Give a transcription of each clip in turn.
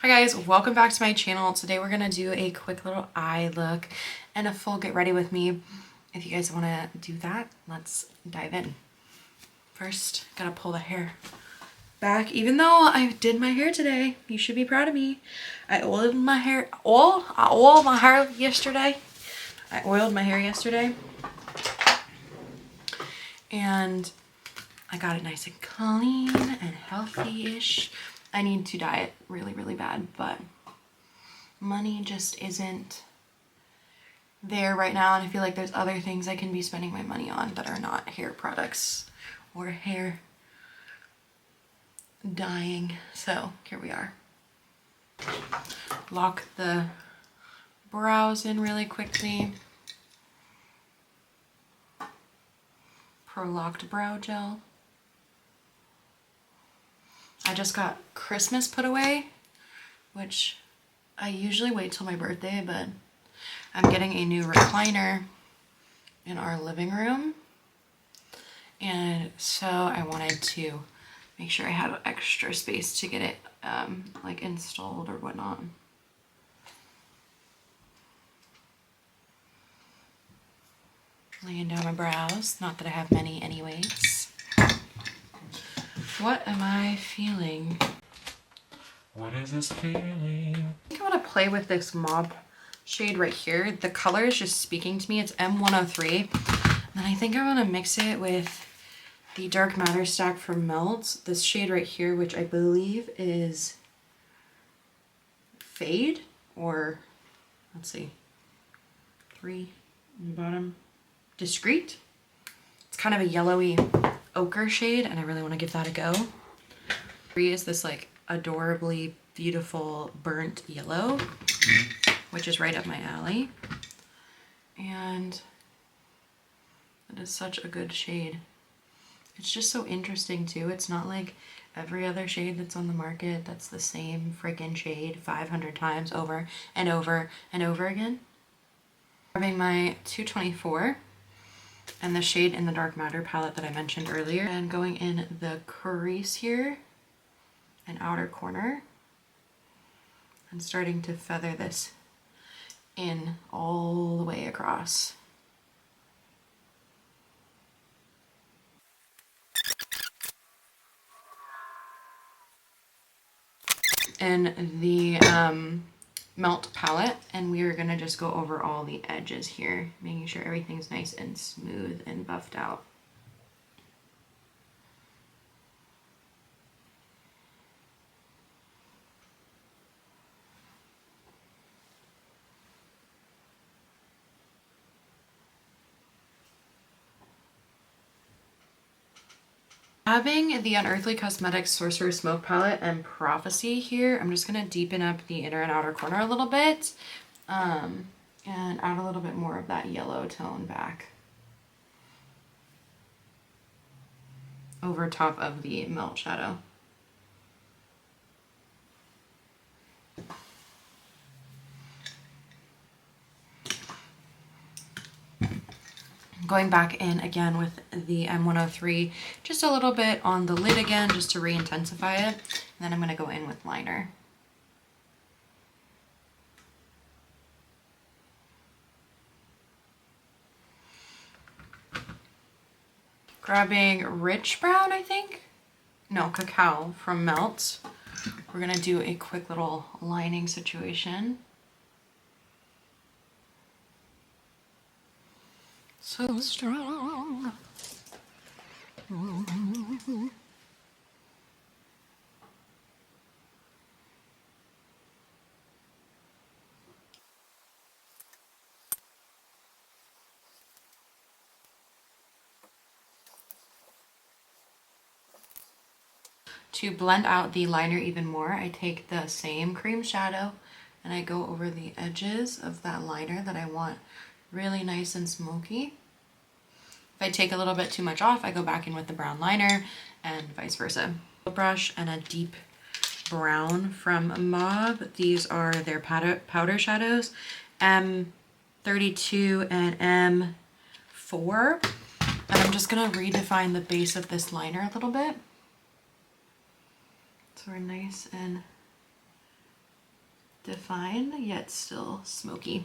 Hi guys, welcome back to my channel. Today we're gonna do a quick little eye look and a full get ready with me. If you guys wanna do that, let's dive in. First, gotta pull the hair back. Even though I did my hair today, you should be proud of me. I oiled my hair, yesterday. I oiled my hair yesterday. And I got it nice and clean and healthy-ish. I need to dye it really, really bad, but money just isn't there right now, and I feel like there's other things I can be spending my money on that are not hair products or hair dyeing. So here we are. Lock the brows in really quickly. Pro-locked brow gel. I just got Christmas put away, which I usually wait till my birthday, but I'm getting a new recliner in our living room. And so I wanted to make sure I had extra space to get it like installed or whatnot. Laying down my brows, not that I have many anyways. What am I feeling? What is this feeling? I think I want to play with this mauve shade right here. The color is just speaking to me. It's M103. And I think I want to mix it with the Dark Matter stack from Melt. This shade right here, which I believe is Fade, or let's see, 3 on the bottom. Discreet. It's kind of a yellowy ochre shade, and I really want to give that a go. 3 is this like adorably beautiful burnt yellow, which is right up my alley. And it is such a good shade. It's just so interesting too. It's not like every other shade that's on the market that's the same freaking shade 500 times over and over and over again. Grabbing my 224 and the shade in the Dark Matter palette that I mentioned earlier, and going in the crease here and outer corner and starting to feather this in all the way across. In the Melt palette, and we are gonna just go over all the edges here, making sure everything's nice and smooth and buffed out. Having the Unearthly Cosmetics Sorcerer's Smoke palette and Prophecy here, I'm just going to deepen up the inner and outer corner a little bit, and add a little bit more of that yellow tone back over top of the Melt shadow. Going back in again with the M103, just a little bit on the lid again, just to re-intensify it. And then I'm going to go in with liner. Grabbing Rich Brown, I think? No, Cacao from Melt. We're going to do a quick little lining situation. So strong. To blend out the liner even more, I take the same cream shadow and I go over the edges of that liner that I want really nice and smoky. If I take a little bit too much off, I go back in with the brown liner and vice versa. A brush and a deep brown from Mob. These are their powder shadows, M32 and M4. And I'm just gonna redefine the base of this liner a little bit. So we're nice and defined, yet still smoky.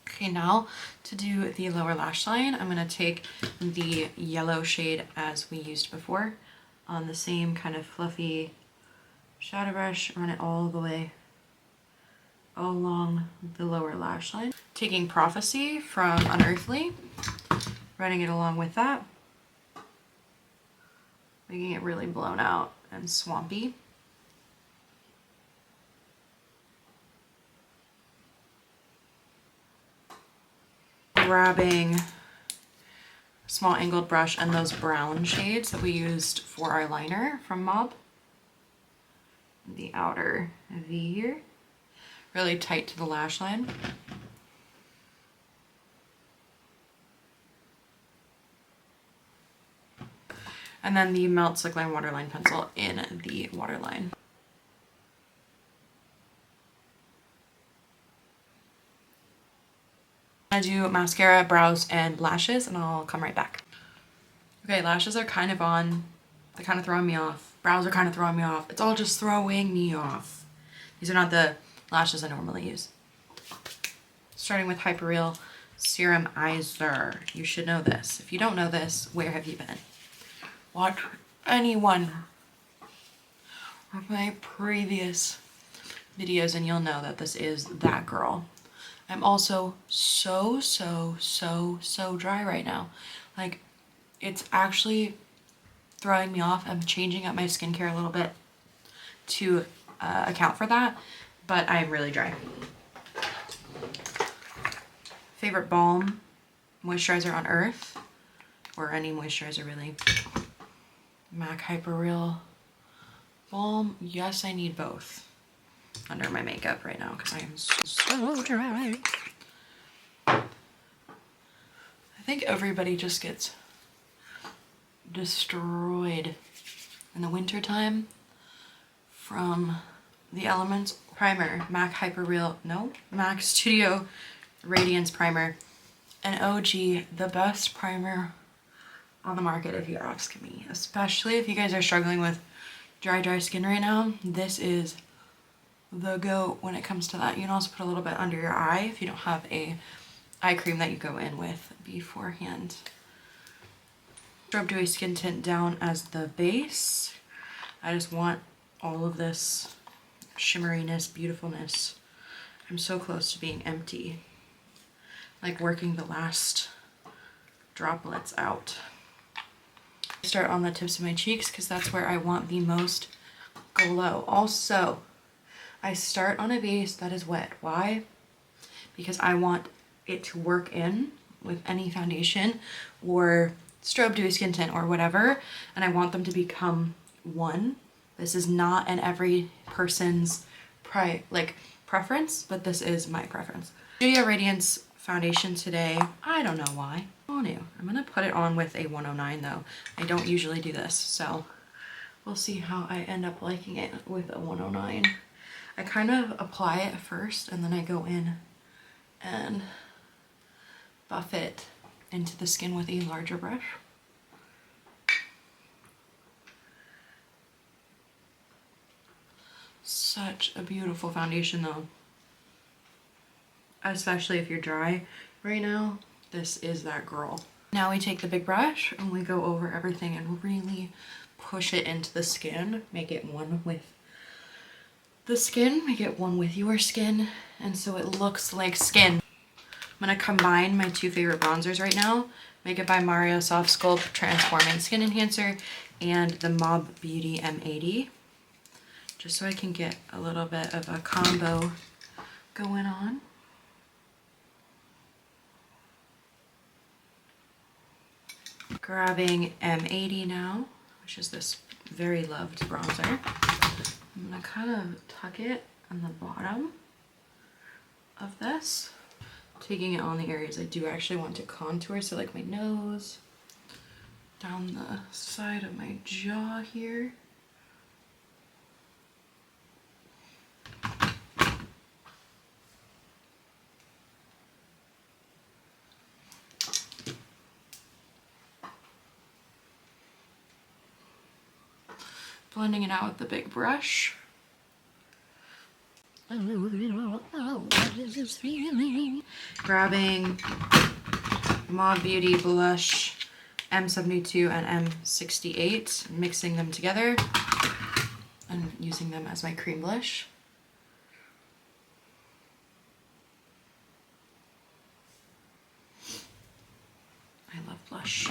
Okay, now to do the lower lash line, I'm gonna take the yellow shade as we used before on the same kind of fluffy shadow brush, run it all the way along the lower lash line. Taking Prophecy from Unearthly, running it along with that, making it really blown out and swampy. Grabbing a small angled brush and those brown shades that we used for our liner from Mob. The outer V here, really tight to the lash line. And then the Melt Slickline Waterline pencil in the waterline. I'm gonna do mascara, brows, and lashes, and I'll come right back. Okay, lashes are kind of on. They're kind of throwing me off. Brows are kind of throwing me off. It's all just throwing me off. These are not the lashes I normally use. Starting with Hyperreal Serumizer. You should know this. If you don't know this, where have you been? Watch any one of my previous videos and you'll know that this is that girl. I'm also so dry right now. Like, it's actually throwing me off. I'm changing up my skincare a little bit to account for that, but I'm really dry. Favorite balm, moisturizer on Earth, or any moisturizer really. MAC Hyperreal Balm. Yes, I need both under my makeup right now because I am so dry. I think everybody just gets destroyed in the winter time from the elements. Primer, MAC Hyperreal, no, MAC Studio Radiance Primer. An OG, the best primer on the market if you ask me. Especially if you guys are struggling with dry skin right now. This is the go when it comes to that. You can also put a little bit under your eye if you don't have a eye cream that you go in with beforehand. Strobe Dewy Skin Tint down as the base. I just want all of this shimmeriness, beautifulness. I'm so close to being empty. Like working the last droplets out. I start on the tips of my cheeks because that's where I want the most glow. Also, I start on a base that is wet. Why? Because I want it to work in with any foundation or Strobe Dewy Skin Tint or whatever, and I want them to become one. This is not an every person's preference, but this is my preference. Studio Radiance foundation today. I don't know why. Oh no. I'm gonna put it on with a 109 though. I don't usually do this, so we'll see how I end up liking it with a 109. I kind of apply it first and then I go in and buff it into the skin with a larger brush. Such a beautiful foundation though. Especially if you're dry right now, this is that girl. Now we take the big brush and we go over everything and really push it into the skin, make it one with the skin, make it one with your skin, and so it looks like skin. I'm gonna combine my two favorite bronzers right now, Make It by Mario Soft Sculpt Transforming Skin Enhancer and the Mob Beauty M80, just so I can get a little bit of a combo going on. Grabbing M80 now, which is this very loved bronzer. I'm gonna kind of tuck it on the bottom of this, taking it on the areas I do actually want to contour, so like my nose, down the side of my jaw here. Blending it out with the big brush. Grabbing Mod Beauty Blush M72 and M68, mixing them together and using them as my cream blush. I love blush.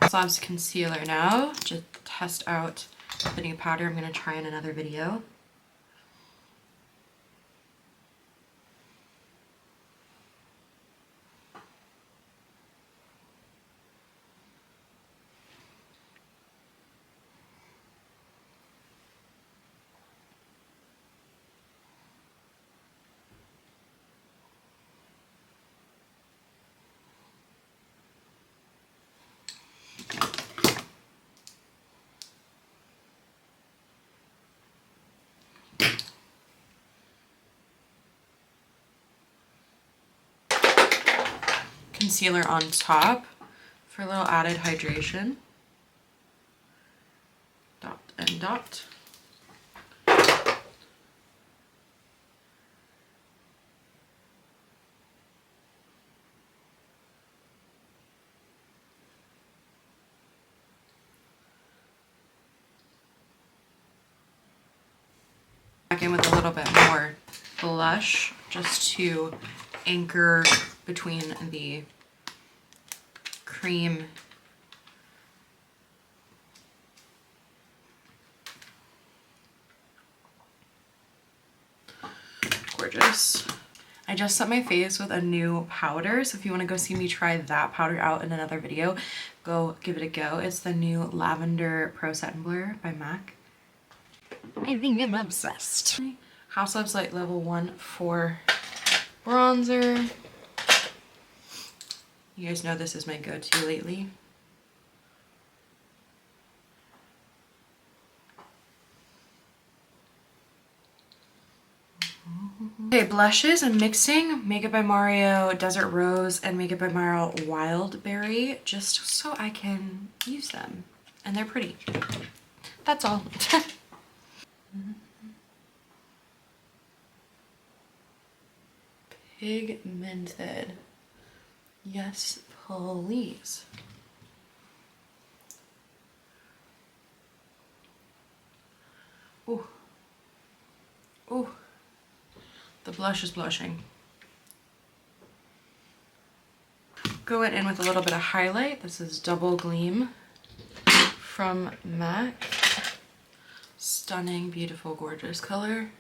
Slabs concealer now, just test out the new powder I'm going to try in another video. Concealer on top for a little added hydration. Dot and dot. Back in with a little bit more blush just to anchor between the cream gorgeous. I just set my face with a new powder, so if you want to go see me try that powder out in another video, go give it a go. It's the new Lavender Pro Satin Blur by MAC. I think I'm obsessed. House Loves Light Level 1 for bronzer. You guys know this is my go-to lately. Okay, blushes. I'm mixing Makeup by Mario Desert Rose and Makeup by Mario Wild Berry just so I can use them. And they're pretty. That's all. Pigmented. Yes, please. Ooh. Ooh. The blush is blushing. Going in with a little bit of highlight. This is Double Gleam from MAC. Stunning, beautiful, gorgeous color.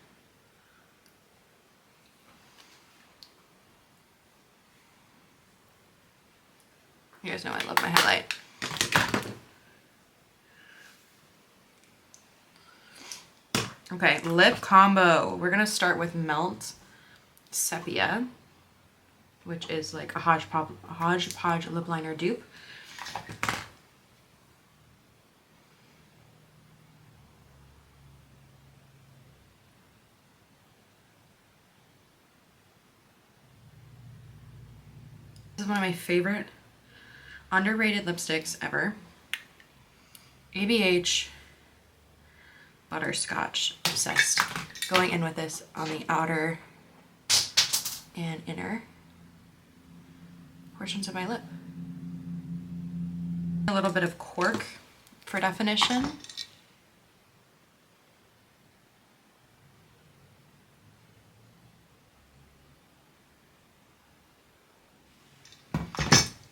You guys know I love my highlight. Okay, lip combo. We're gonna start with Melt Sepia, which is like a hodgepodge lip liner dupe. This is one of my favorite underrated lipsticks ever. ABH Butterscotch, obsessed. Going in with this on the outer and inner portions of my lip. A little bit of cork for definition.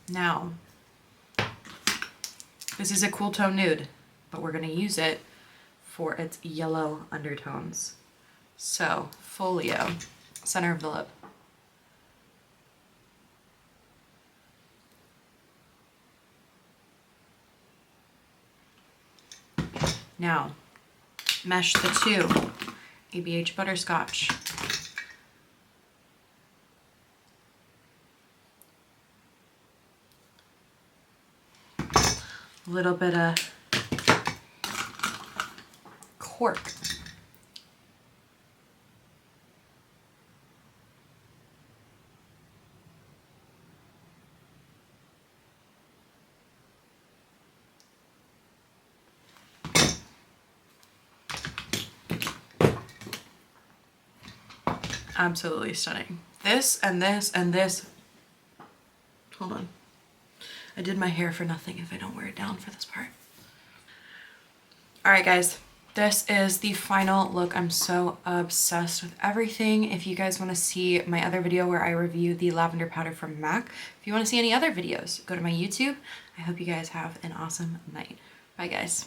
Now, this is a cool tone nude, but we're going to use it for its yellow undertones. So, Folio, center of the lip. Now, mesh the two, ABH Butterscotch. A little bit of cork. Absolutely stunning. This and this and this. Hold on. I did my hair for nothing if I don't wear it down for this part. All right, guys. This is the final look. I'm so obsessed with everything. If you guys want to see my other video where I review the lavender powder from MAC, if you want to see any other videos, go to my YouTube. I hope you guys have an awesome night. Bye, guys.